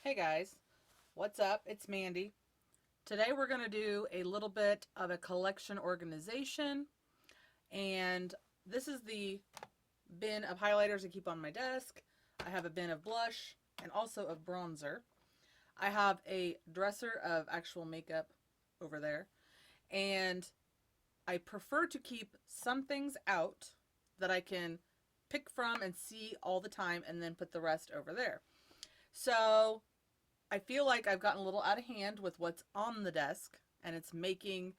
Hey guys, what's up? It's Mandy. Today we're going to do a little bit of a collection organization, and this is the bin of highlighters I keep on my desk. I have a bin of blush and also of bronzer. I have a dresser of actual makeup over there, and I prefer to keep some things out that I can pick from and see all the time and then put the rest over there. So I feel like I've gotten a little out of hand with what's on the desk, and it's making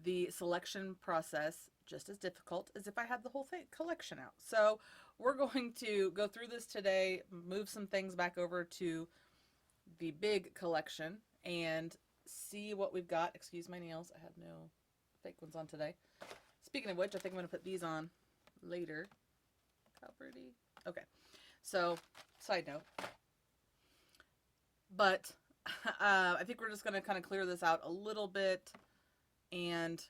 the selection process just as difficult as if I had the whole thing collection out. So we're going to go through this today, move some things back over to the big collection, and see what we've got. Excuse my nails, I have no fake ones on today. Speaking of which, I think I'm going to put these on later. How pretty. Okay, so side note, but I think we're just going to kind of clear this out a little bit and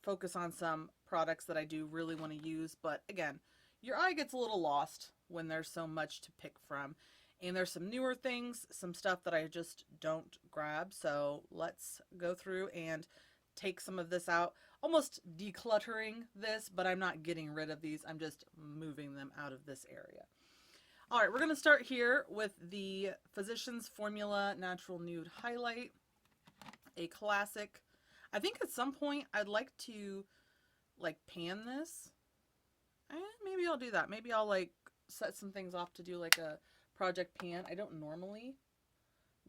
focus on some products that I do really want to use. But again, your eye gets a little lost when there's so much to pick from. And there's some newer things, some stuff that I just don't grab. So let's go through and take some of this out. Almost decluttering this, but I'm not getting rid of these. I'm just moving them out of this area. All right, we're going to start here with the Physicians Formula Natural Nude Highlight, a classic. I think at some point I'd like to pan this. Maybe I'll do that. Maybe I'll set some things off to do like a project pan. I don't normally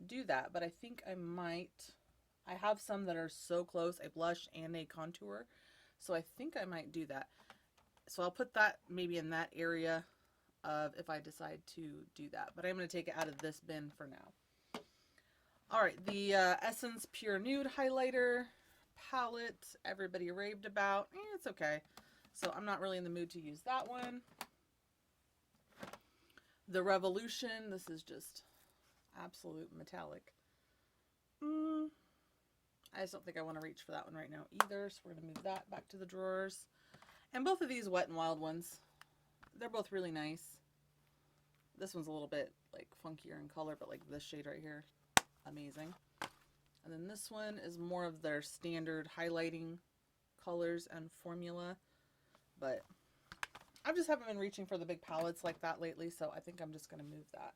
do that, but I think I might. I have some that are so close, a blush and a contour, so I think I might do that. So I'll put that maybe in that area of if I decide to do that, but I'm going to take it out of this bin for now. All right, the Essence Pure Nude Highlighter palette, everybody raved about. It's okay. So I'm not really in the mood to use that one. The Revolution, this is just absolute metallic. I just don't think I want to reach for that one right now either, so we're going to move that back to the drawers. And both of these Wet n Wild ones, they're both really nice. This one's a little bit funkier in color, but this shade right here, amazing. And then this one is more of their standard highlighting colors and formula, but I just haven't been reaching for the big palettes like that lately, so I think I'm just going to move that.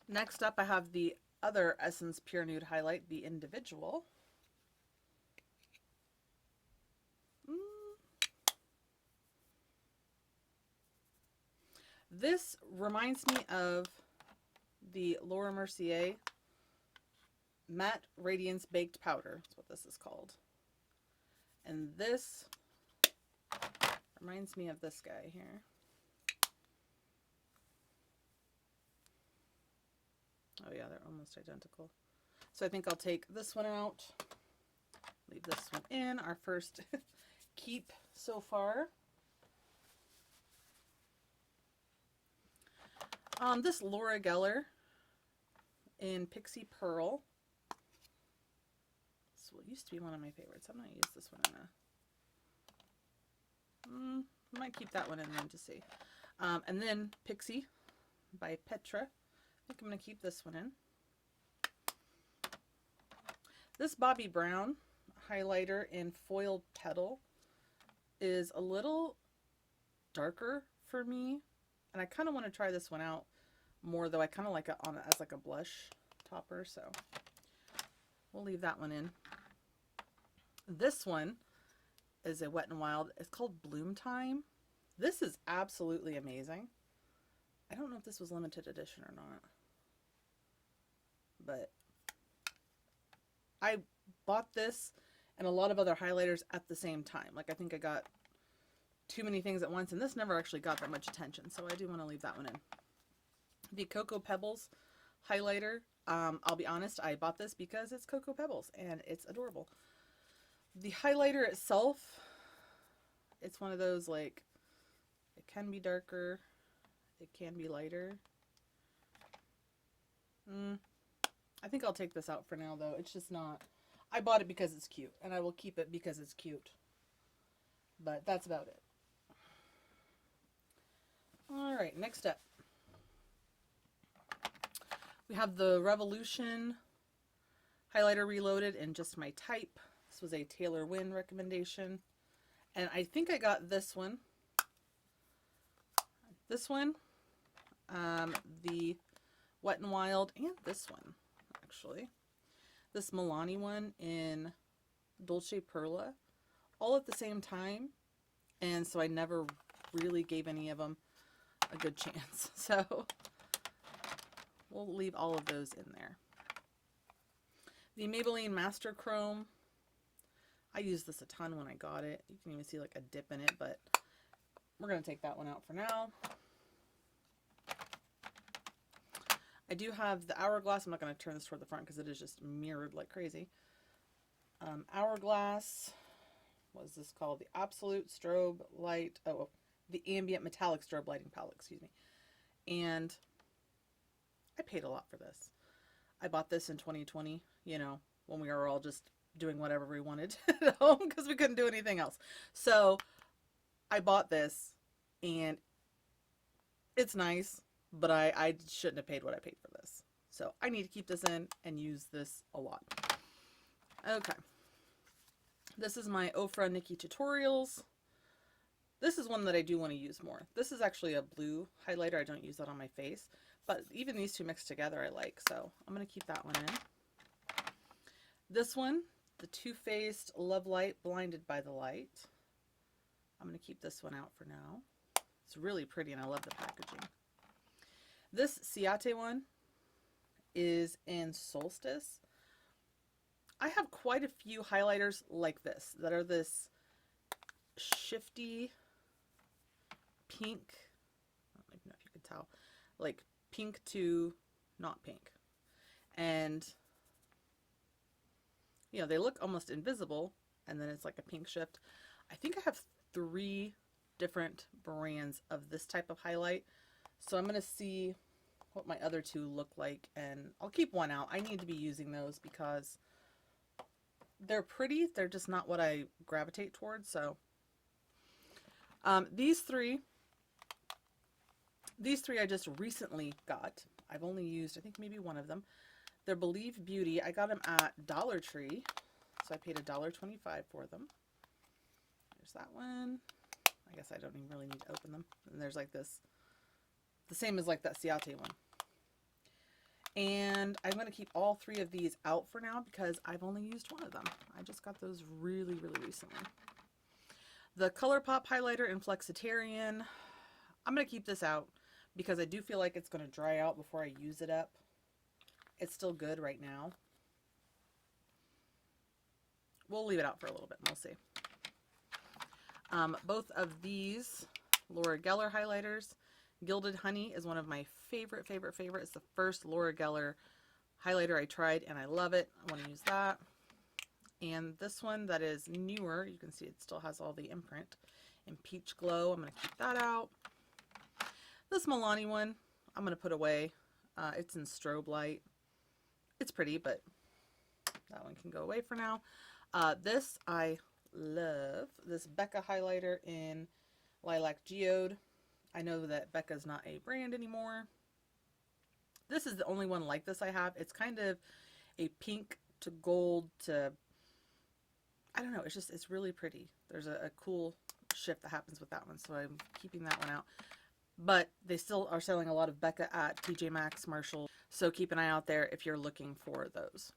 Next up, I have the other Essence Pure Nude Highlight, the Individual. This reminds me of the Laura Mercier Matte Radiance Baked Powder. That's what this is called. And this reminds me of this guy here. Oh yeah, they're almost identical. So I think I'll take this one out, leave this one in, our first keep so far. This Laura Geller in Pixie Pearl. This used to be one of my favorites. I might use this one in a... I might keep that one in then to see. And then Pixie by Petra. I think I'm going to keep this one in. This Bobbi Brown highlighter in Foiled Petal is a little darker for me. And I kind of want to try this one out more, though I kind of like it on as a blush topper, so we'll leave that one in. This one is a Wet n Wild. It's called Bloom Time. This is absolutely amazing. I don't know if this was limited edition or not, but I bought this and a lot of other highlighters at the same time. I think I got too many things at once, and this never actually got that much attention, so I do want to leave that one in. The Cocoa Pebbles highlighter, I'll be honest, I bought this because it's Cocoa Pebbles and it's adorable. The highlighter itself, it's one of those it can be darker, it can be lighter. I think I'll take this out for now, though. It's just not, I bought it because it's cute, and I will keep it because it's cute, but that's about it. All right, next up. We have the Revolution highlighter reloaded in just my type. This was a Taylor Wynn recommendation. And I think I got this one. This one. The Wet n Wild, and this one, actually. This Milani one in Dolce Perla. All at the same time. And so I never really gave any of them a good chance. So we'll leave all of those in there. The Maybelline Master Chrome. I used this a ton when I got it. You can even see like a dip in it, but we're going to take that one out for now. I do have the Hourglass. I'm not going to turn this toward the front because it is just mirrored like crazy. Hourglass. What is this called? The Absolute Strobe Light. Oh, the Ambient Metallic Strobe Lighting Palette, excuse me. And I paid a lot for this. I bought this in 2020, you know, when we were all just doing whatever we wanted at home because we couldn't do anything else. So I bought this and it's nice, but I shouldn't have paid what I paid for this. So I need to keep this in and use this a lot. Okay. This is my Ofra Nikki Tutorials. This is one that I do want to use more. This is actually a blue highlighter. I don't use that on my face. But even these two mixed together I like. So I'm going to keep that one in. This one, the Too Faced Love Light Blinded by the Light. I'm going to keep this one out for now. It's really pretty and I love the packaging. This Ciate one is in Solstice. I have quite a few highlighters like this that are this shifty pink. I don't even know if you can tell. Like pink to not pink. And, you know, they look almost invisible and then it's like a pink shift. I think I have 3 different brands of this type of highlight. So I'm going to see what my other 2 look like and I'll keep one out. I need to be using those because they're pretty. They're just not what I gravitate towards. So these three I just recently got. I've only used, I think, maybe one of them. They're Believe Beauty. I got them at Dollar Tree. So I paid $1.25 for them. There's that one. I guess I don't even really need to open them. And there's like this, the same as like that Ciate one. And I'm going to keep all 3 of these out for now because I've only used one of them. I just got those really, really recently. The ColourPop highlighter in Flexitarian. I'm going to keep this out because I do feel like it's going to dry out before I use it up. It's still good right now. We'll leave it out for a little bit and we'll see. Both of these Laura Geller highlighters. Gilded Honey is one of my favorite. It's the first Laura Geller highlighter I tried and I love it. I want to use that. And this one that is newer, you can see it still has all the imprint in Peach Glow. I'm going to keep that out. This Milani one, I'm going to put away. It's in Strobe Light. It's pretty, but that one can go away for now. This I love. This Becca highlighter in Lilac Geode. I know that Becca's not a brand anymore. This is the only one like this I have. It's kind of a pink to gold to, I don't know, it's just, it's really pretty. There's a cool shift that happens with that one, so I'm keeping that one out. But they still are selling a lot of Becca at TJ Maxx, Marshall, so keep an eye out there if you're looking for those.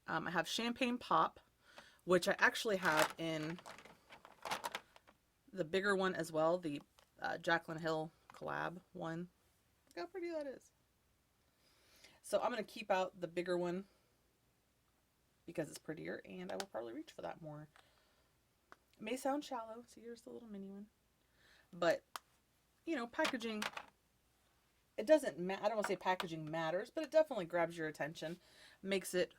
I have Champagne Pop, which I actually have in the bigger one as well, the Jaclyn Hill collab one. Look how pretty that is. So I'm going to keep out the bigger one because it's prettier and I will probably reach for that more. It may sound shallow, so here's the little mini one. But, you know, packaging, it doesn't matter. I don't want to say packaging matters, but it definitely grabs your attention. Makes it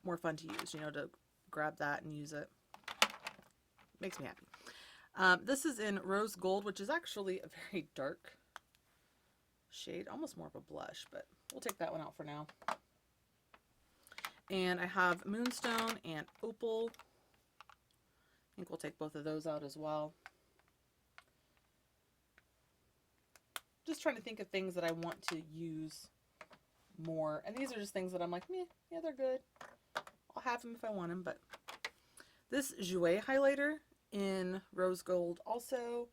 more fun to use, you know, to grab that and use it. Makes me happy. This is in Rose Gold, which is actually a very dark shade, almost more of a blush, but we'll take that one out for now. And I have Moonstone and Opal. I think we'll take both of those out as well. just trying to think of things that I want to use more. And these are just things that I'm like, meh, yeah, they're good. I'll have them if I want them. But this Jouer highlighter in rose gold also,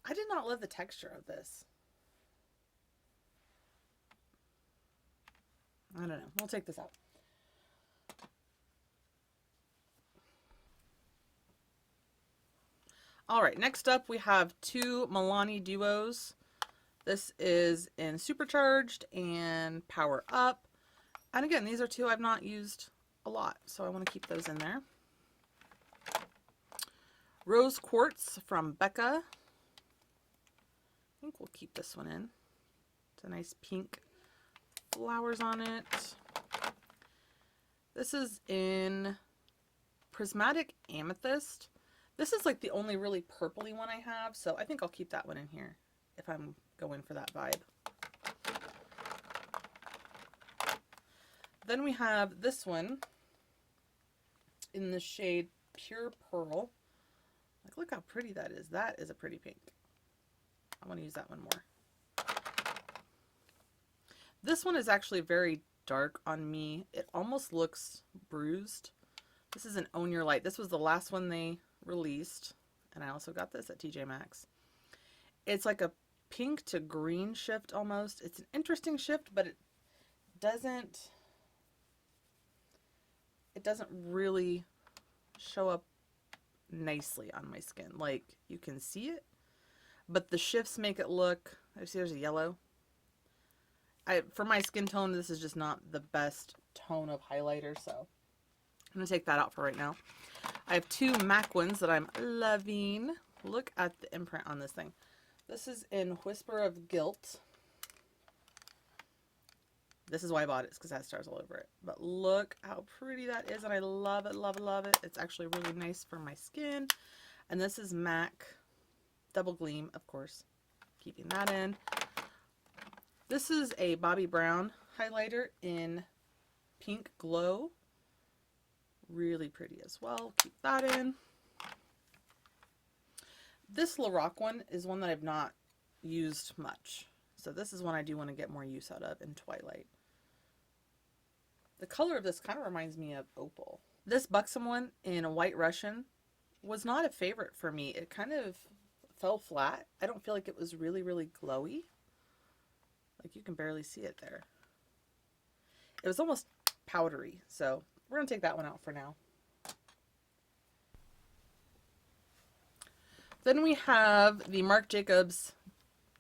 I did not love the texture of this. I don't know. We'll take this out. All right, next up we have two Milani Duos. This is in Supercharged and Power Up. And again, these are two I've not used a lot, so I want to keep those in there. Rose Quartz from Becca. I think we'll keep this one in. It's a nice pink flowers on it. This is in Prismatic Amethyst. This is like the only really purpley one I have, so I think I'll keep that one in here if I'm going for that vibe. Then we have this one in the shade Pure Pearl. Like, look how pretty that is. That is a pretty pink. I want to use that one more. This one is actually very dark on me. It almost looks bruised. This is an Own Your Light. This was the last one they released, and I also got this at TJ Maxx. It's like a pink to green shift almost. It's an interesting shift, but it doesn't really show up nicely on my skin. Like, you can see it, but the shifts make it look, I see there's a yellow. For my skin tone, this is just not the best tone of highlighter, so I'm going to take that out for right now. I have two MAC ones that I'm loving. Look at the imprint on this thing. This is in Whisper of Guilt. This is why I bought it, because it has stars all over it. But look how pretty that is, and I love it, love it, love it. It's actually really nice for my skin. And this is MAC Double Gleam, of course, keeping that in. This is a Bobbi Brown highlighter in Pink Glow. Really pretty as well. Keep that in. This Lorac one is one that I've not used much. So this is one I do want to get more use out of in Twilight. The color of this kind of reminds me of Opal. This Buxom one in White Russian was not a favorite for me. It kind of fell flat. I don't feel like it was really, really glowy. Like, you can barely see it there. It was almost powdery, so we're going to take that one out for now. Then we have the Marc Jacobs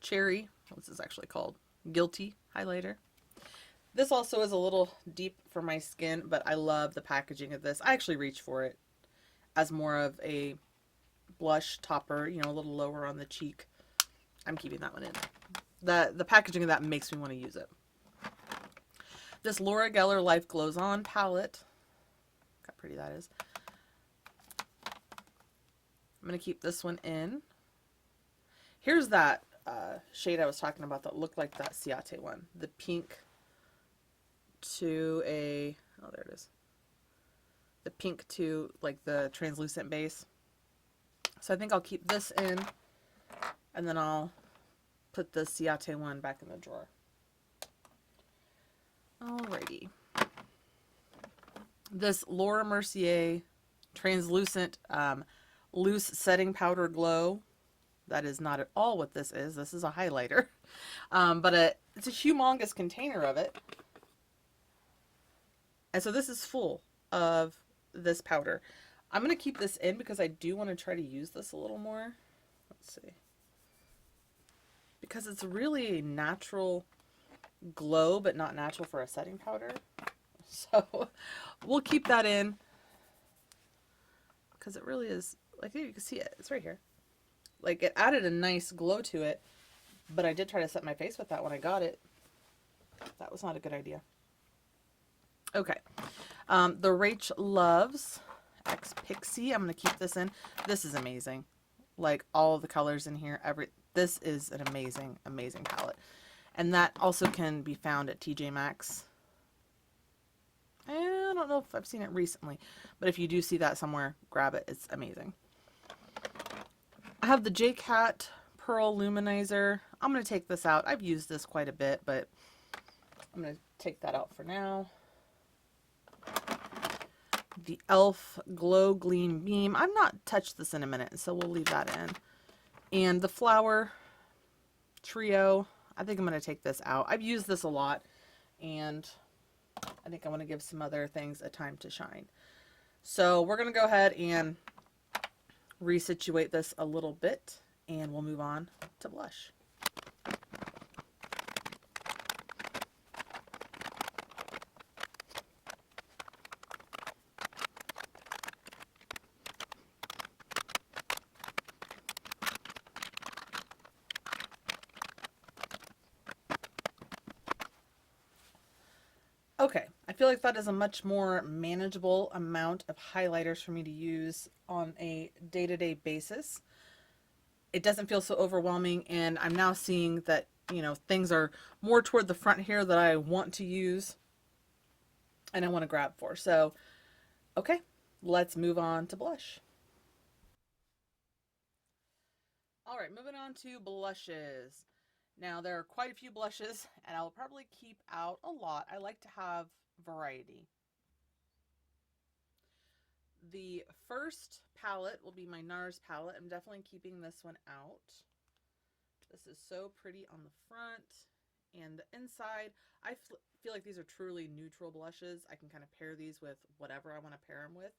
Cherry, what's this actually called? Guilty highlighter. This also is a little deep for my skin, but I love the packaging of this. I actually reach for it as more of a blush topper, you know, a little lower on the cheek. I'm keeping that one in. The packaging of that makes me want to use it. This Laura Geller Life Glows On palette. Look how pretty that is. I'm going to keep this one in. Here's that shade I was talking about that looked like that Ciate one. The pink to a, oh, there it is. The pink to like the translucent base. So I think I'll keep this in, and then I'll put the Ciate one back in the drawer. Alrighty. This Laura Mercier translucent loose setting powder glow. That is not at all what this is. This is a highlighter. But it's a humongous container of it. And so this is full of this powder. I'm going to keep this in because I do want to try to use this a little more. Let's see. Because it's really a natural glow, but not natural for a setting powder. So we'll keep that in. Because it really is, like, you can see it. It's right here. Like, it added a nice glow to it. But I did try to set my face with that when I got it. That was not a good idea. Okay. The Rach Loves X Pixie. I'm going to keep this in. This is amazing. Like, all of the colors in here. This is an amazing, amazing palette. And that also can be found at TJ Maxx. I don't know if I've seen it recently, but if you do see that somewhere, grab it. It's amazing. I have the J Cat Pearl Luminizer. I'm going to take this out. I've used this quite a bit, but I'm going to take that out for now. The e.l.f. Glow Gleam Beam. I've not touched this in a minute, so we'll leave that in. And the Flower Trio. I think I'm going to take this out. I've used this a lot, and I think I want to give some other things a time to shine. So we're going to go ahead and resituate this a little bit, and we'll move on to blush. Okay, I feel like that is a much more manageable amount of highlighters for me to use on a day-to-day basis. It doesn't feel so overwhelming, and I'm now seeing that, you know, things are more toward the front here that I want to use and I want to grab for. So, okay, let's move on to blush. All right, moving on to blushes. Now, there are quite a few blushes, and I'll probably keep out a lot. I like to have variety. The first palette will be my NARS palette. I'm definitely keeping this one out. This is so pretty on the front and the inside. I feel like these are truly neutral blushes. I can kind of pair these with whatever I want to pair them with.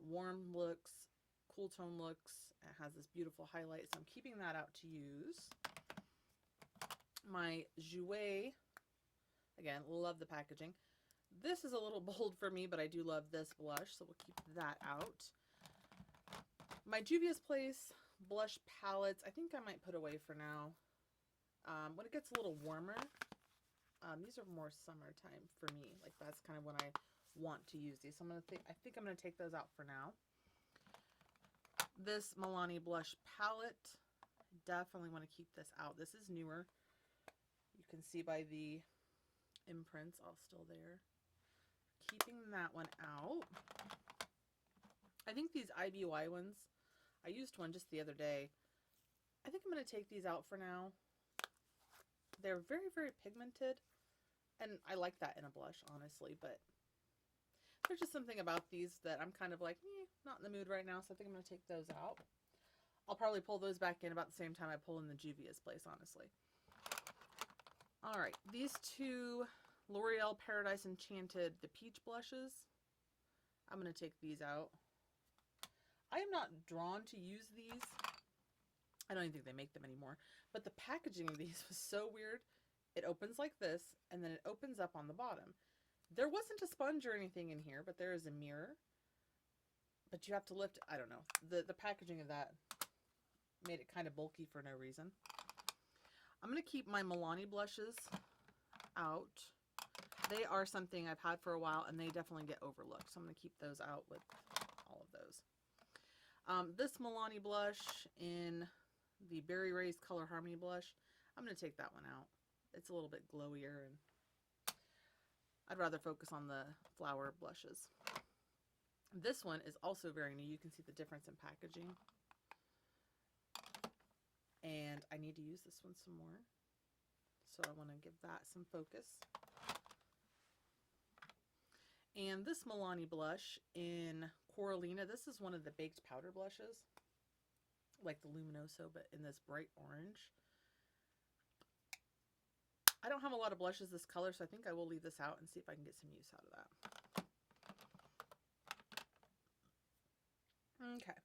Warm looks, cool tone looks. It has this beautiful highlight, so I'm keeping that out to use. My Jouer, again, love the packaging. This is a little bold for me, but I do love this blush, so we'll keep that out. My Juvia's Place blush palettes, I think I might put away for now. When it gets a little warmer, these are more summertime for me. Like, that's kind of when I want to use these. So I think I'm gonna take those out for now. This Milani blush palette, definitely want to keep this out. This is newer. You can see by the imprints all still there. Keeping that one out. I think these IBY ones, I used one just the other day. I think I'm going to take these out for now. They're very, very pigmented, and I like that in a blush, honestly, but there's just something about these that I'm kind of like, not in the mood right now, so I think I'm going to take those out. I'll probably pull those back in about the same time I pull in the Juvia's Place, honestly. All right, these two L'Oreal Paradise Enchanted, the peach blushes, I'm going to take these out. I am not drawn to use these. I don't even think they make them anymore. But the packaging of these was so weird. It opens like this, and then it opens up on the bottom. There wasn't a sponge or anything in here, but there is a mirror. But you have to lift, I don't know. The packaging of that made it kind of bulky for no reason. I'm going to keep my Milani blushes out. They are something I've had for a while, and they definitely get overlooked. So I'm going to keep those out with all of those. This Milani blush in the Berry Rays Color Harmony blush, I'm going to take that one out. It's a little bit glowier, and I'd rather focus on the flower blushes. This one is also very new. You can see the difference in packaging. And I need to use this one some more. So I want to give that some focus. And this Milani blush in Coralina, this is one of the baked powder blushes, like the Luminoso, but in this bright orange. I don't have a lot of blushes this color, so I think I will leave this out and see if I can get some use out of that. Okay.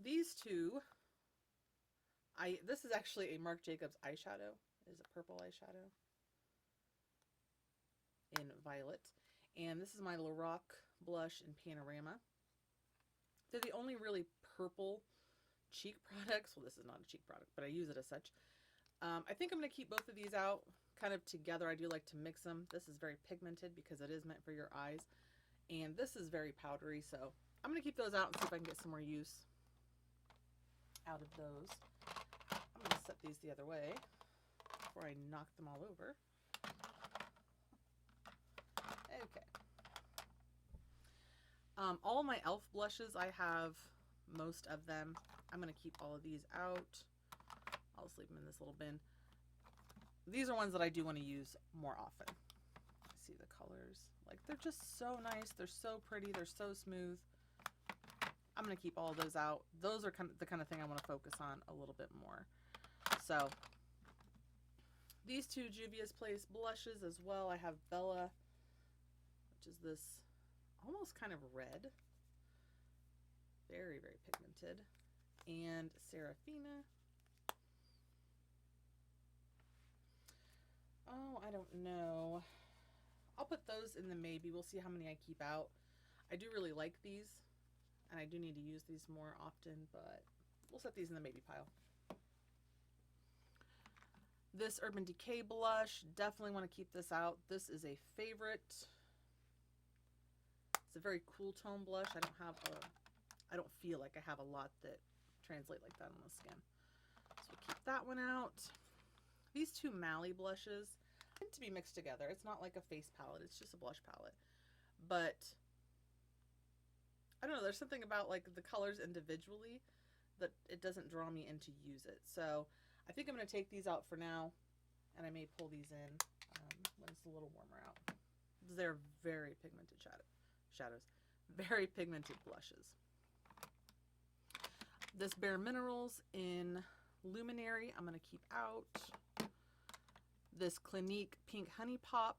These two, this is actually a Marc Jacobs eyeshadow. It is a purple eyeshadow in violet. And this is my Lorac blush in Panorama. They're the only really purple cheek products. Well, this is not a cheek product, but I use it as such. I think I'm going to keep both of these out kind of together. I do like to mix them. This is very pigmented because it is meant for your eyes. And this is very powdery, so I'm going to keep those out and see if I can get some more use out of those. I'm going to set these the other way before I knock them all over. Okay. All my e.l.f. blushes I have most of them. I'm going to keep all of these out. I'll just leave them in this little bin. These are ones that I do want to use more often. See the colors. Like, they're just so nice. They're so pretty. They're so smooth. I'm going to keep all of those out. Those are the kind of thing I want to focus on a little bit more. So, these two Juvia's Place blushes as well. I have Bella, which is this almost kind of red. Very, very pigmented. And Serafina. Oh, I don't know. I'll put those in the maybe. We'll see how many I keep out. I do really like these, and I do need to use these more often, but we'll set these in the maybe pile. This Urban Decay blush, definitely want to keep this out. This is a favorite. It's a very cool tone blush. I don't feel like I have a lot that translate like that on the skin. So we'll keep that one out. These two Mally blushes tend to be mixed together. It's not like a face palette. It's just a blush palette. But I don't know. There's something about like the colors individually that it doesn't draw me in to use it. So I think I'm going to take these out for now. And I may pull these in when it's a little warmer out. They're very pigmented shadows. Very pigmented blushes. This Bare Minerals in Luminary, I'm going to keep out. This Clinique Pink Honey Pop,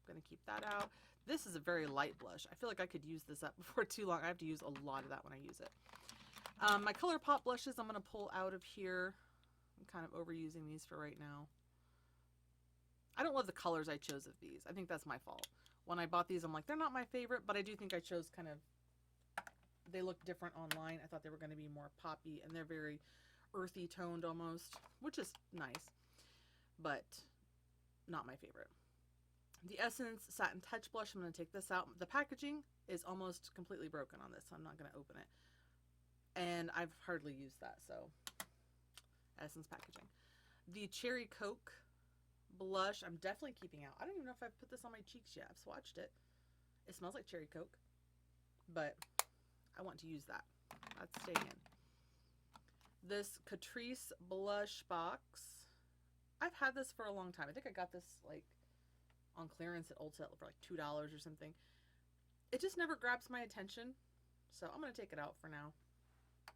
I'm going to keep that out. This is a very light blush. I feel like I could use this up before too long. I have to use a lot of that when I use it. My ColourPop blushes, I'm going to pull out of here. I'm kind of overusing these for right now. I don't love the colors I chose of these. I think that's my fault. When I bought these, I'm like, they're not my favorite, but I do think I chose kind of, they look different online. I thought they were going to be more poppy, and they're very earthy toned almost, which is nice, but not my favorite. The Essence Satin Touch Blush, I'm going to take this out. The packaging is almost completely broken on this, so I'm not going to open it. And I've hardly used that, so Essence packaging. The Cherry Coke blush, I'm definitely keeping out. I don't even know if I've put this on my cheeks yet. I've swatched it. It smells like Cherry Coke, but I want to use that. That's staying in. This Catrice blush box. I've had this for a long time. I think I got this like on clearance at Ulta for like $2 or something. It just never grabs my attention, so I'm going to take it out for now.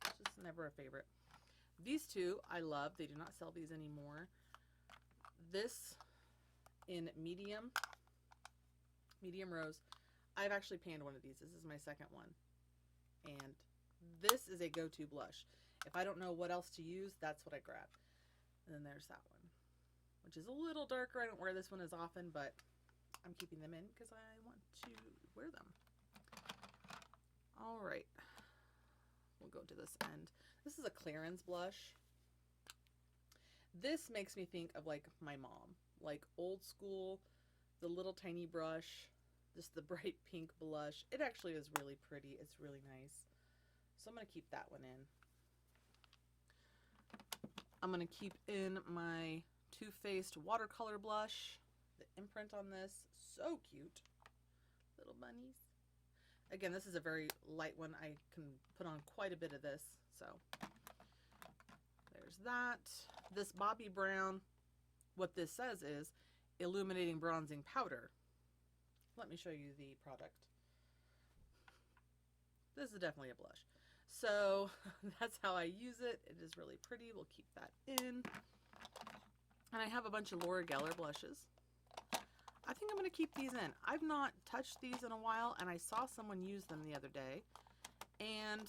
It's just never a favorite. These two I love. They do not sell these anymore. This in medium rose. I've actually panned one of these. This is my second one. And this is a go-to blush. If I don't know what else to use, that's what I grab. And then there's that one, which is a little darker. I don't wear this one as often, but I'm keeping them in because I want to wear them. All right. We'll go to this end. This is a clearance blush. This makes me think of like my mom, like old school, the little tiny brush, just the bright pink blush. It actually is really pretty. It's really nice. So I'm going to keep that one in. I'm going to keep in my Too Faced watercolor blush. The imprint on this, so cute. Little bunnies. Again, this is a very light one. I can put on quite a bit of this. So there's that. This Bobbi Brown, what this says is illuminating bronzing powder. Let me show you the product. This is definitely a blush. So that's how I use it. It is really pretty. We'll keep that in. And I have a bunch of Laura Geller blushes. I think I'm going to keep these in. I've not touched these in a while, and I saw someone use them the other day. And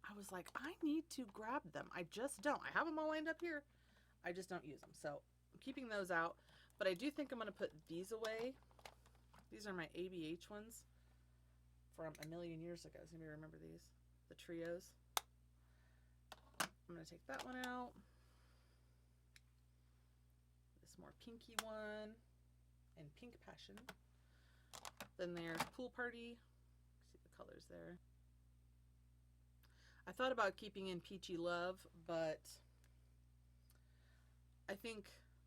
I was like, I need to grab them. I just don't. I have them all lined up here. I just don't use them. So I'm keeping those out. But I do think I'm going to put these away. These are my ABH ones from a million years ago. Does anybody remember these? The trios. I'm going to take that one out. This more pinky one. And Pink Passion. Then there's Pool Party. See the colors there. I thought about keeping in Peachy Love, but I think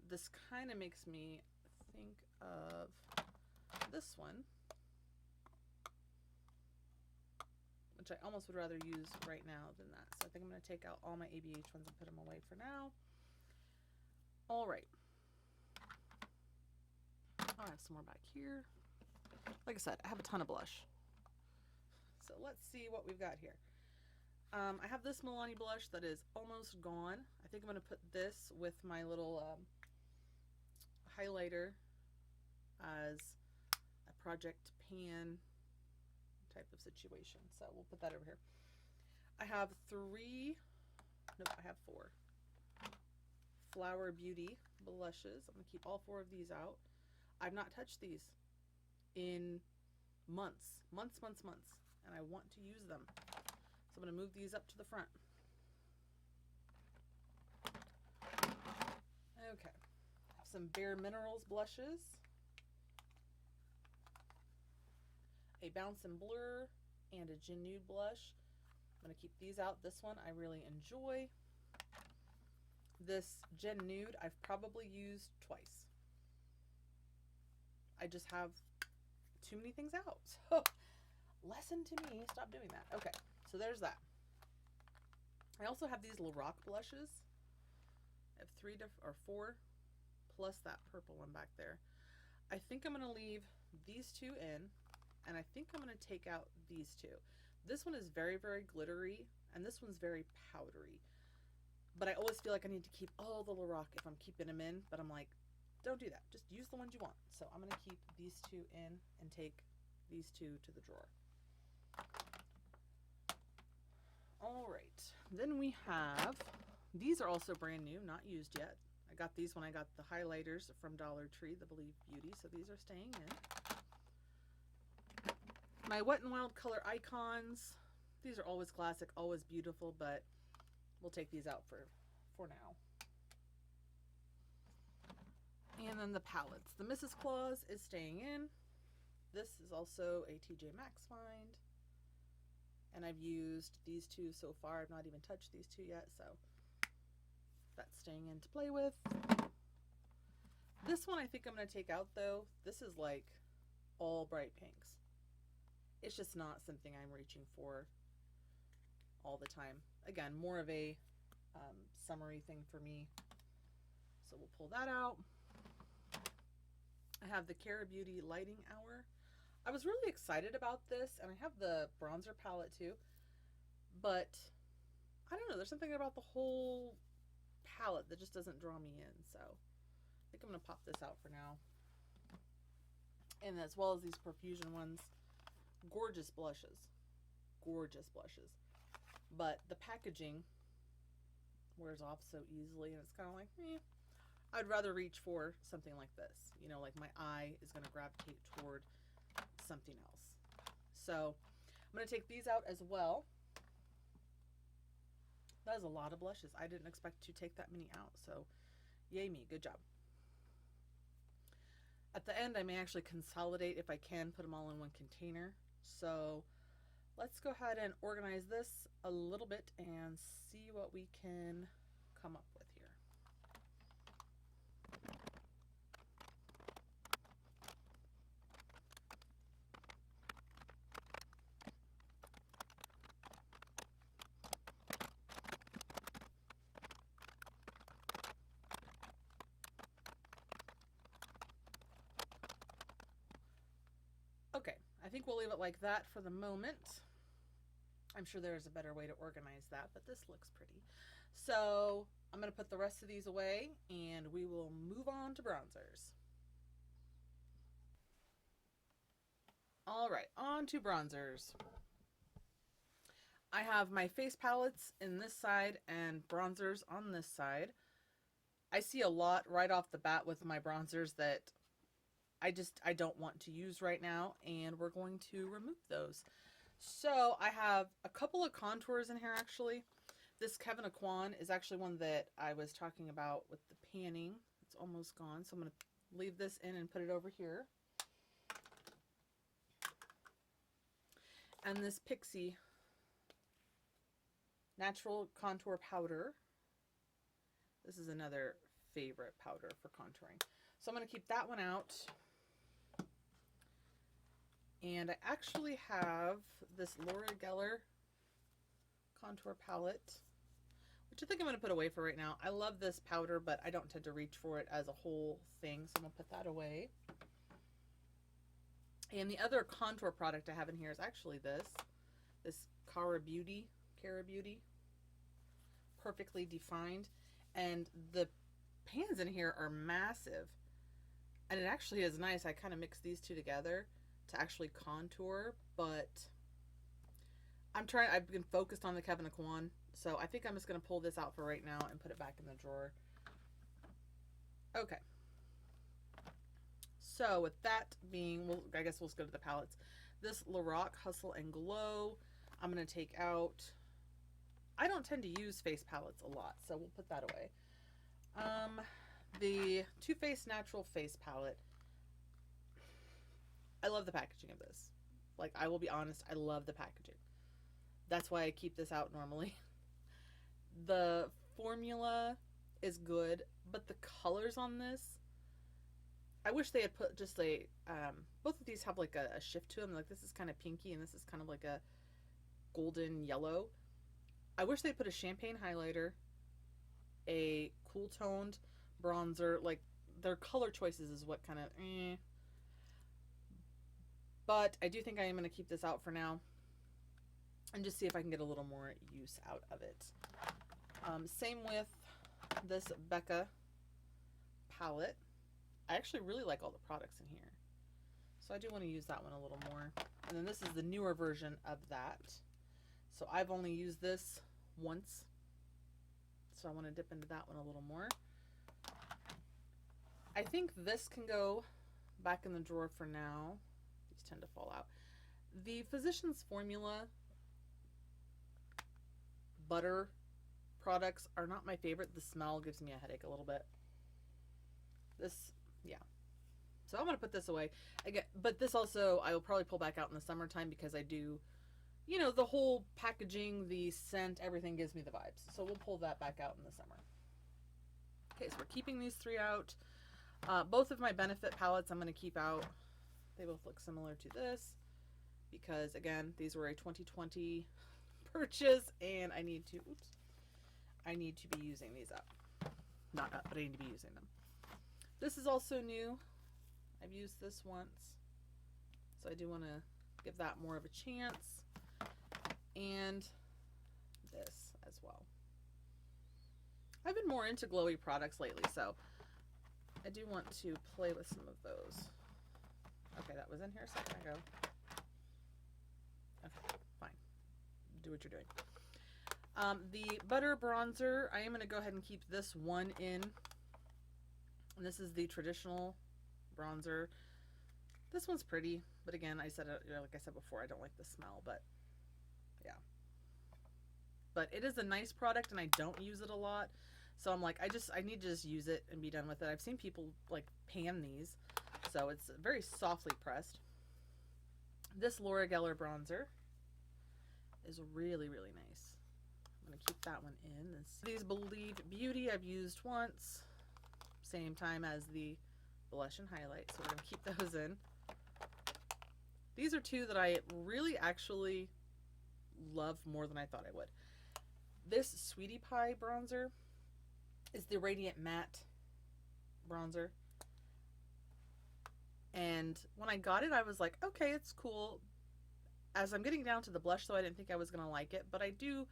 this kind of makes me think of this one, which I almost would rather use right now than that. So I think I'm going to take out all my ABH ones and put them away for now. All right. I have some more back here. Like I said, I have a ton of blush. So let's see what we've got here. I have this Milani blush that is almost gone. I think I'm going to put this with my little highlighter as a project pan type of situation. So we'll put that over here. I have I have 4 Flower Beauty blushes. I'm going to keep all 4 of these out. I've not touched these in months, and I want to use them. So I'm going to move these up to the front. Okay, I have some Bare Minerals blushes, a Bounce and Blur, and a Gin Nude blush. I'm going to keep these out. This one I really enjoy. This Gin Nude I've probably used twice. I just have too many things out. So, lesson to me, stop doing that. Okay, so there's that. I also have these Lorac blushes. I have 4, plus that purple one back there. I think I'm going to leave these 2 in, and I think I'm going to take out these 2. This one is very, very glittery, and this one's very powdery. But I always feel like I need to keep all the Lorac if I'm keeping them in, but I'm like, don't do that. Just use the ones you want. So I'm going to keep these 2 in and take these 2 to the drawer. All right. Then we have, these are also brand new, not used yet. I got these when I got the highlighters from Dollar Tree, the Believe Beauty. So these are staying in. My Wet n Wild color icons. These are always classic, always beautiful, but we'll take these out for now. And then the palettes. The Mrs. Claus is staying in. This is also a TJ Maxx find. And I've used these 2 so far. I've not even touched these 2 yet, so that's staying in to play with. This one I think I'm going to take out, though. This is like all bright pinks. It's just not something I'm reaching for all the time. Again, more of a summery thing for me. So we'll pull that out. I have the Cara Beauty Lighting Hour. I was really excited about this, and I have the bronzer palette too, but I don't know, there's something about the whole palette that just doesn't draw me in, so I think I'm going to pop this out for now. And as well as these Profusion ones, gorgeous blushes, but the packaging wears off so easily, and it's kind of like, I'd rather reach for something like this. You know, like my eye is going to gravitate toward something else. So I'm going to take these out as well. That is a lot of blushes. I didn't expect to take that many out. So yay me. Good job. At the end, I may actually consolidate if I can, put them all in one container. So let's go ahead and organize this a little bit and see what we can come up with here. Okay, I think we'll leave it like that for the moment. I'm sure there's a better way to organize that, but this looks pretty. So I'm going to put the rest of these away, and we will move on to bronzers. All right, on to bronzers. I have my face palettes in this side and bronzers on this side. I see a lot right off the bat with my bronzers that I don't want to use right now, and we're going to remove those. So I have a couple of contours in here actually. This Kevyn Aucoin is actually one that I was talking about with the panning. It's almost gone, so I'm going to leave this in and put it over here. And this Pixie Natural Contour Powder. This is another favorite powder for contouring. So I'm going to keep that one out. And I actually have this Laura Geller contour palette, which I think I'm going to put away for right now. I love this powder, but I don't tend to reach for it as a whole thing, so I'm going to put that away. And the other contour product I have in here is actually this Cara Beauty, perfectly defined. And the pans in here are massive. And it actually is nice. I kind of mix these two together to actually contour, but I've been focused on the Kevyn Aucoin, so I think I'm just going to pull this out for right now and put it back in the drawer. Okay. So with that being, well, I guess we'll just go to the palettes. This Lorac Hustle and Glow, I'm going to take out. I don't tend to use face palettes a lot, so we'll put that away. The Too Faced Natural Face Palette. I love the packaging of this. Like, I will be honest, I love the packaging. That's why I keep this out normally. The formula is good, but the colors on this, I wish they had put just a, both of these have like a shift to them. Like this is kind of pinky and this is kind of like a golden yellow. I wish they put a champagne highlighter, a cool toned bronzer. Like their color choices is what kind of But I do think I am going to keep this out for now and just see if I can get a little more use out of it. Same with this Becca palette. I actually really like all the products in here, so I do want to use that one a little more. And then this is the newer version of that. So I've only used this once, so I want to dip into that one a little more. I think this can go back in the drawer for now. These tend to fall out. The Physicians Formula butter products are not my favorite. The smell gives me a headache a little bit. This, yeah. So I'm going to put this away. Again, but this also, I will probably pull back out in the summertime because I do, you know, the whole packaging, the scent, everything gives me the vibes. So we'll pull that back out in the summer. Okay, so we're keeping these three out. Both of my Benefit palettes I'm going to keep out. They both look similar to this because, again, these were a 2020 purchase and I need to be using these up. Not up, but I need to be using them. This is also new. I've used this once, so I do want to give that more of a chance. And this as well. I've been more into glowy products lately, so I do want to play with some of those. Okay, that was in here a second ago. Okay, fine. Do what you're doing. The Butter Bronzer, I am going to go ahead and keep this one in. And this is the traditional bronzer. This one's pretty, but again, like I said before, I don't like the smell, but yeah. But it is a nice product and I don't use it a lot. So I'm like, I need to just use it and be done with it. I've seen people like pan these. So it's very softly pressed. This Laura Geller bronzer is really, really nice. I'm going to keep that one in. These Believe Beauty I've used once. Same time as the blush and highlight, so we're going to keep those in. These are two that I really actually love more than I thought I would. This Sweetie Pie bronzer is the Radiant Matte bronzer. And when I got it, I was like, okay, it's cool. As I'm getting down to the blush, though, I didn't think I was going to like it, but I do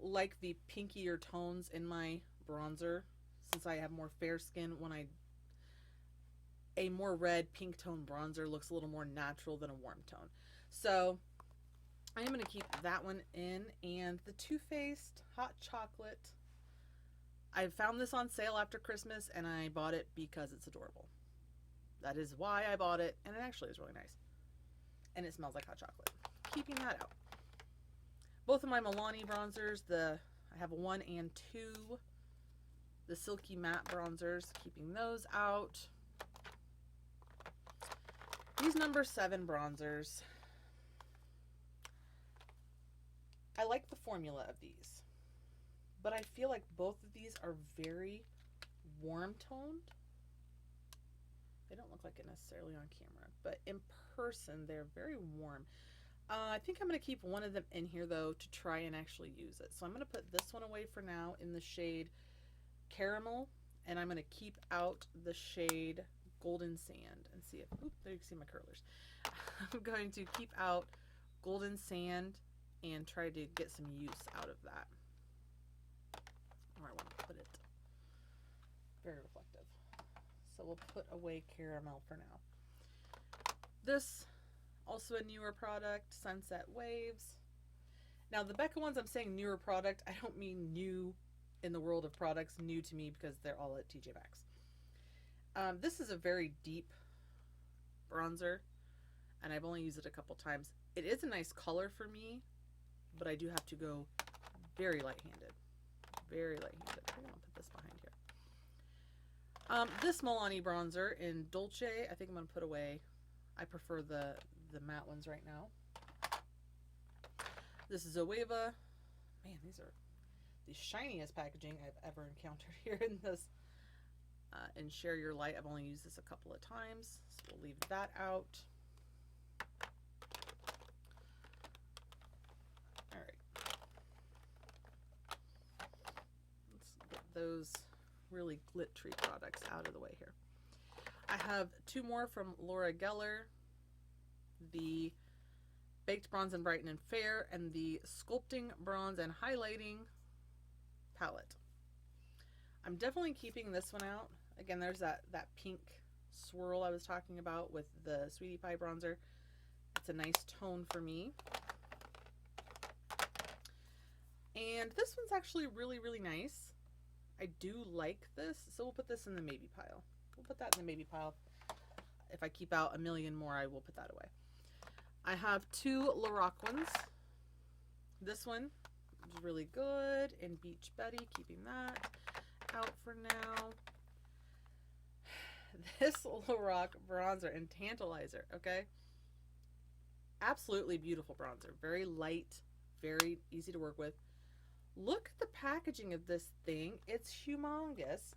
like the pinkier tones in my bronzer. Since I have more fair skin, a more red pink tone bronzer looks a little more natural than a warm tone. So I am going to keep that one in. And the Too Faced Hot Chocolate, I found this on sale after Christmas and I bought it because it's adorable. That is why I bought it, and it actually is really nice. And it smells like hot chocolate. Keeping that out. Both of my Milani bronzers, I have 1 and 2. The Silky Matte bronzers, keeping those out. These number 7 bronzers. I like the formula of these, but I feel like both of these are very warm toned. They don't look like it necessarily on camera, but in person they're very warm. I think I'm going to keep one of them in here though to try and actually use it. So I'm going to put this one away for now in the shade Caramel, and I'm going to keep out the shade Golden Sand and see if, oop, there you can see my curlers. I'm going to keep out Golden Sand and try to get some use out of that. Where I want to put it. Very reflective. So we'll put away Caramel for now. This, also a newer product, Sunset Waves. Now the Becca ones, I'm saying newer product. I don't mean new in the world of products, new to me because they're all at TJ Maxx. This is a very deep bronzer, and I've only used it a couple times. It is a nice color for me, but I do have to go very light-handed. Very light-handed. I'm going to put this behind here. This Milani bronzer in Dolce, I think I'm going to put away. I prefer the matte ones right now. This is Zoeva. Man, these are the shiniest packaging I've ever encountered here in this. And Share Your Light. I've only used this a couple of times, so we'll leave that out. All right. Let's get those really glittery products out of the way here. I have two more from Laura Geller. The Baked Bronze and Brighten and Fair, and the Sculpting Bronze and Highlighting palette. I'm definitely keeping this one out. Again, there's that pink swirl I was talking about with the Sweetie Pie bronzer. It's a nice tone for me. And this one's actually really, really nice. I do like this, so we'll put this in the maybe pile. We'll put that in the maybe pile. If I keep out a million more, I will put that away. I have two Lorac ones. This one is really good in Beach Betty, keeping that out for now. This Lorac bronzer in Tantalizer, okay? Absolutely beautiful bronzer. Very light, very easy to work with. Look at the packaging of this thing. It's humongous.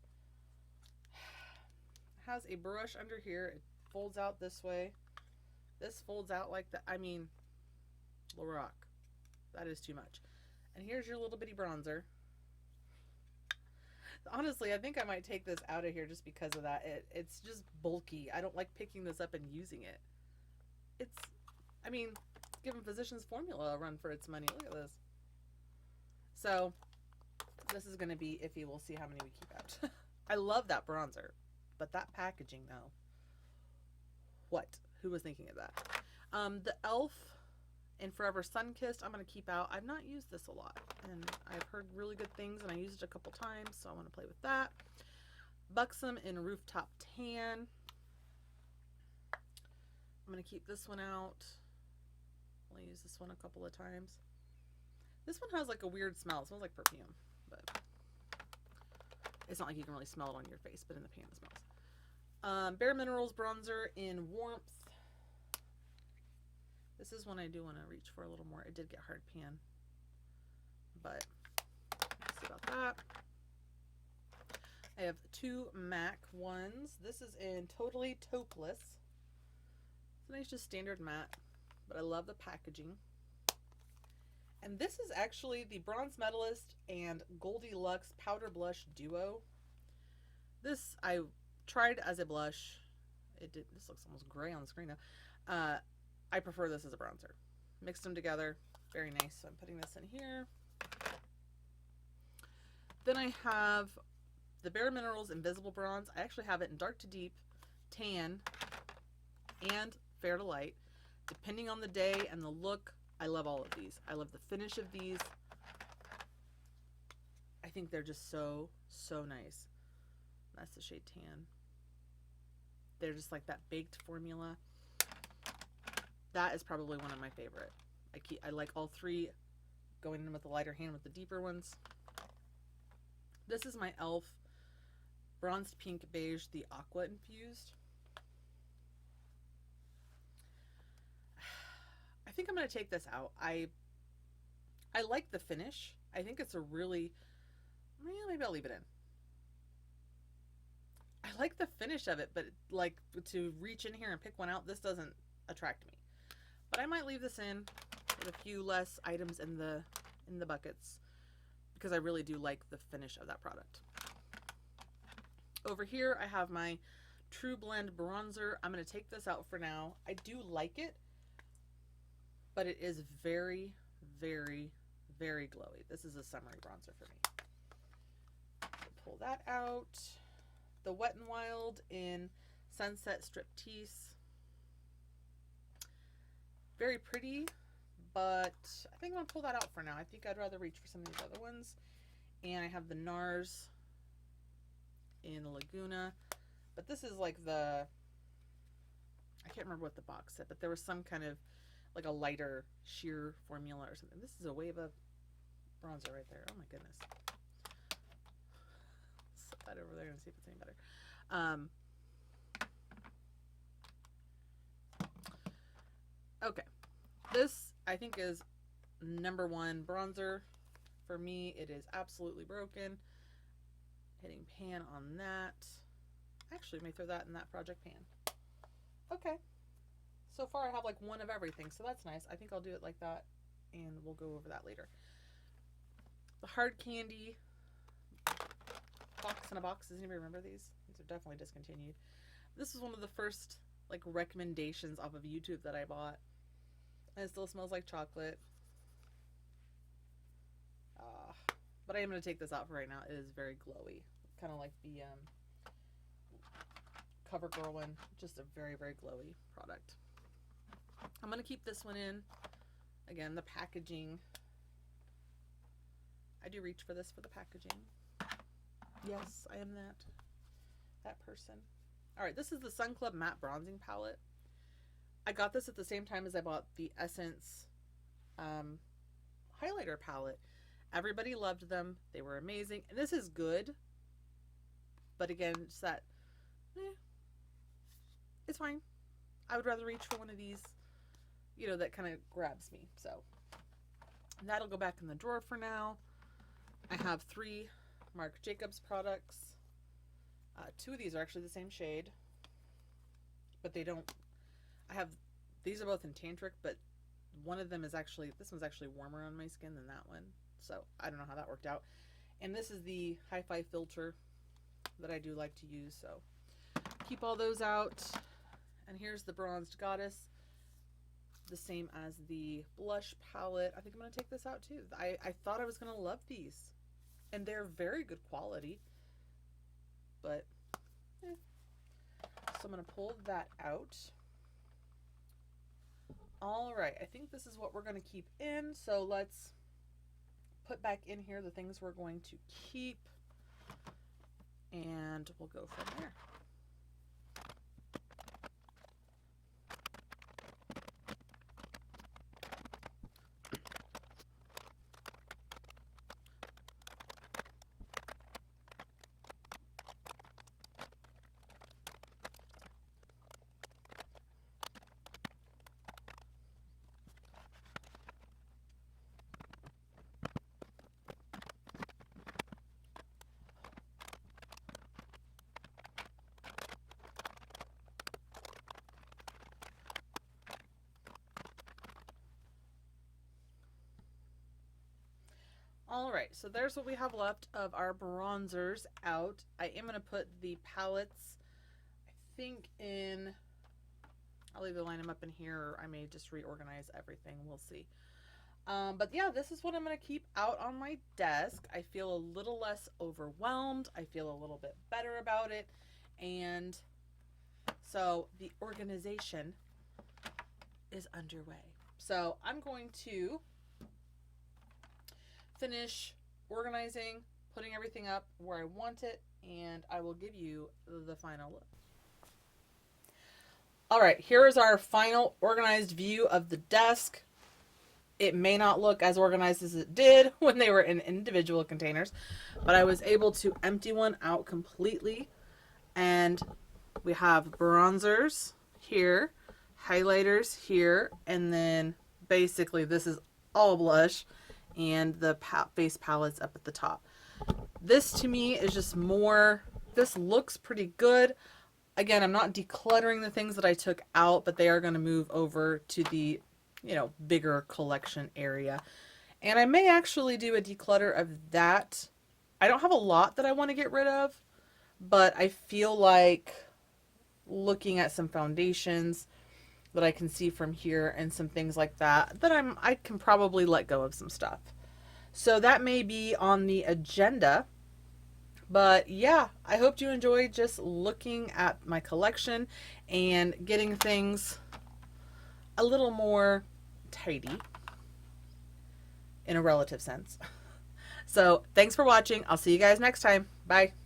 It has a brush under here. It folds out this way. This folds out like that. I mean, Lorac. That is too much. And here's your little bitty bronzer. Honestly, I think I might take this out of here just because of that. It's just bulky. I don't like picking this up and using it. It's, I mean, giving Physicians Formula a run for its money. Look at this. So, this is going to be iffy. We'll see how many we keep out. I love that bronzer. But that packaging, though. What? Who was thinking of that? The e.l.f. in Forever Sunkissed, I'm going to keep out. I've not used this a lot, and I've heard really good things, and I used it a couple times, so I want to play with that. Buxom in Rooftop Tan. I'm going to keep this one out. I'll use this one a couple of times. This one has like a weird smell. It smells like perfume, but it's not like you can really smell it on your face, but in the pan it smells. Bare Minerals bronzer in Warmth. This is one I do want to reach for a little more. It did get hard pan, but let's see about that. I have two MAC ones. This is in Totally Taupeless. It's a nice just standard matte, but I love the packaging. And this is actually the Bronze Medalist and Goldilux Powder Blush Duo. This I tried as a blush. This looks almost gray on the screen now. I prefer this as a bronzer. Mixed them together. Very nice. So I'm putting this in here. Then I have the Bare Minerals Invisible Bronze. I actually have it in Dark to Deep, Tan, and Fair to Light. Depending on the day and the look, I love all of these. I love the finish of these. I think they're just so, so nice. That's the shade Tan. They're just like that baked formula. That is probably one of my favorite. I like all three, going in with the lighter hand with the deeper ones. This is my e.l.f. Bronzed Pink Beige, the Aqua Infused. I think I'm going to take this out. I like the finish. I think it's a really, maybe I'll leave it in. I like the finish of it, but like to reach in here and pick one out, this doesn't attract me. But I might leave this in. put a few less items in the buckets because I really do like the finish of that product. Over here, I have my True Blend bronzer. I'm going to take this out for now. I do like it, but it is very, very, very glowy. This is a summery bronzer for me. So pull that out. The Wet n Wild in Sunset Striptease. Very pretty, but I think I'm going to pull that out for now. I think I'd rather reach for some of these other ones. And I have the NARS in Laguna. But this is like the, I can't remember what the box said, but there was some kind of like a lighter sheer formula or something. This is a wave of bronzer right there. Oh my goodness. Set that over there and see if it's any better. Okay. This, I think, is #1 bronzer. For me, it is absolutely broken. Hitting pan on that. Actually, may throw that in that project pan. Okay. So far, I have like one of everything, so that's nice. I think I'll do it like that, and we'll go over that later. The Hard Candy box in a box. Does anybody remember these? These are definitely discontinued. This is one of the first like recommendations off of YouTube that I bought. And it still smells like chocolate. But I am going to take this out for right now. It is very glowy. Kind of like the CoverGirl one. Just a very, very glowy product. I'm going to keep this one in. Again, the packaging. I do reach for this for the packaging. Yes, I am that person. Alright, this is the Sun Club Matte Bronzing Palette. I got this at the same time as I bought the Essence highlighter palette. Everybody loved them. They were amazing. And this is good. But again, it's that, it's fine. I would rather reach for one of these, you know, that kind of grabs me. So that'll go back in the drawer for now. I have 3 Marc Jacobs products. 2 of these are actually the same shade. But they don't, these are both in Tantric, but one of them is actually, this one's actually warmer on my skin than that one. So I don't know how that worked out. And this is the Hi-Fi filter that I do like to use. So keep all those out. And here's the Bronzed Goddess. The same as the blush palette. I think I'm going to take this out too. I thought I was going to love these. And they're very good quality. But, So I'm going to pull that out. Alright, I think this is what we're going to keep in. So let's put back in here the things we're going to keep. And we'll go from there. Alright, so there's what we have left of our bronzers out. I am going to put the palettes, I think in, I'll either line them up in here or I may just reorganize everything. We'll see. But yeah, this is what I'm going to keep out on my desk. I feel a little less overwhelmed. I feel a little bit better about it. And so the organization is underway. So I'm going to finish organizing, putting everything up where I want it, and I will give you the final look. Alright, here is our final organized view of the desk. It may not look as organized as it did when they were in individual containers, but I was able to empty one out completely. And we have bronzers here, highlighters here, and then basically this is all blush and the face palettes up at the top. This to me is just more, this looks pretty good. Again, I'm not decluttering the things that I took out, but they are going to move over to the, you know, bigger collection area. And I may actually do a declutter of that. I don't have a lot that I want to get rid of, but I feel like looking at some foundations that I can see from here and some things like that, that I can probably let go of some stuff. So that may be on the agenda. But yeah, I hope you enjoyed just looking at my collection and getting things a little more tidy in a relative sense. So thanks for watching. I'll see you guys next time. Bye.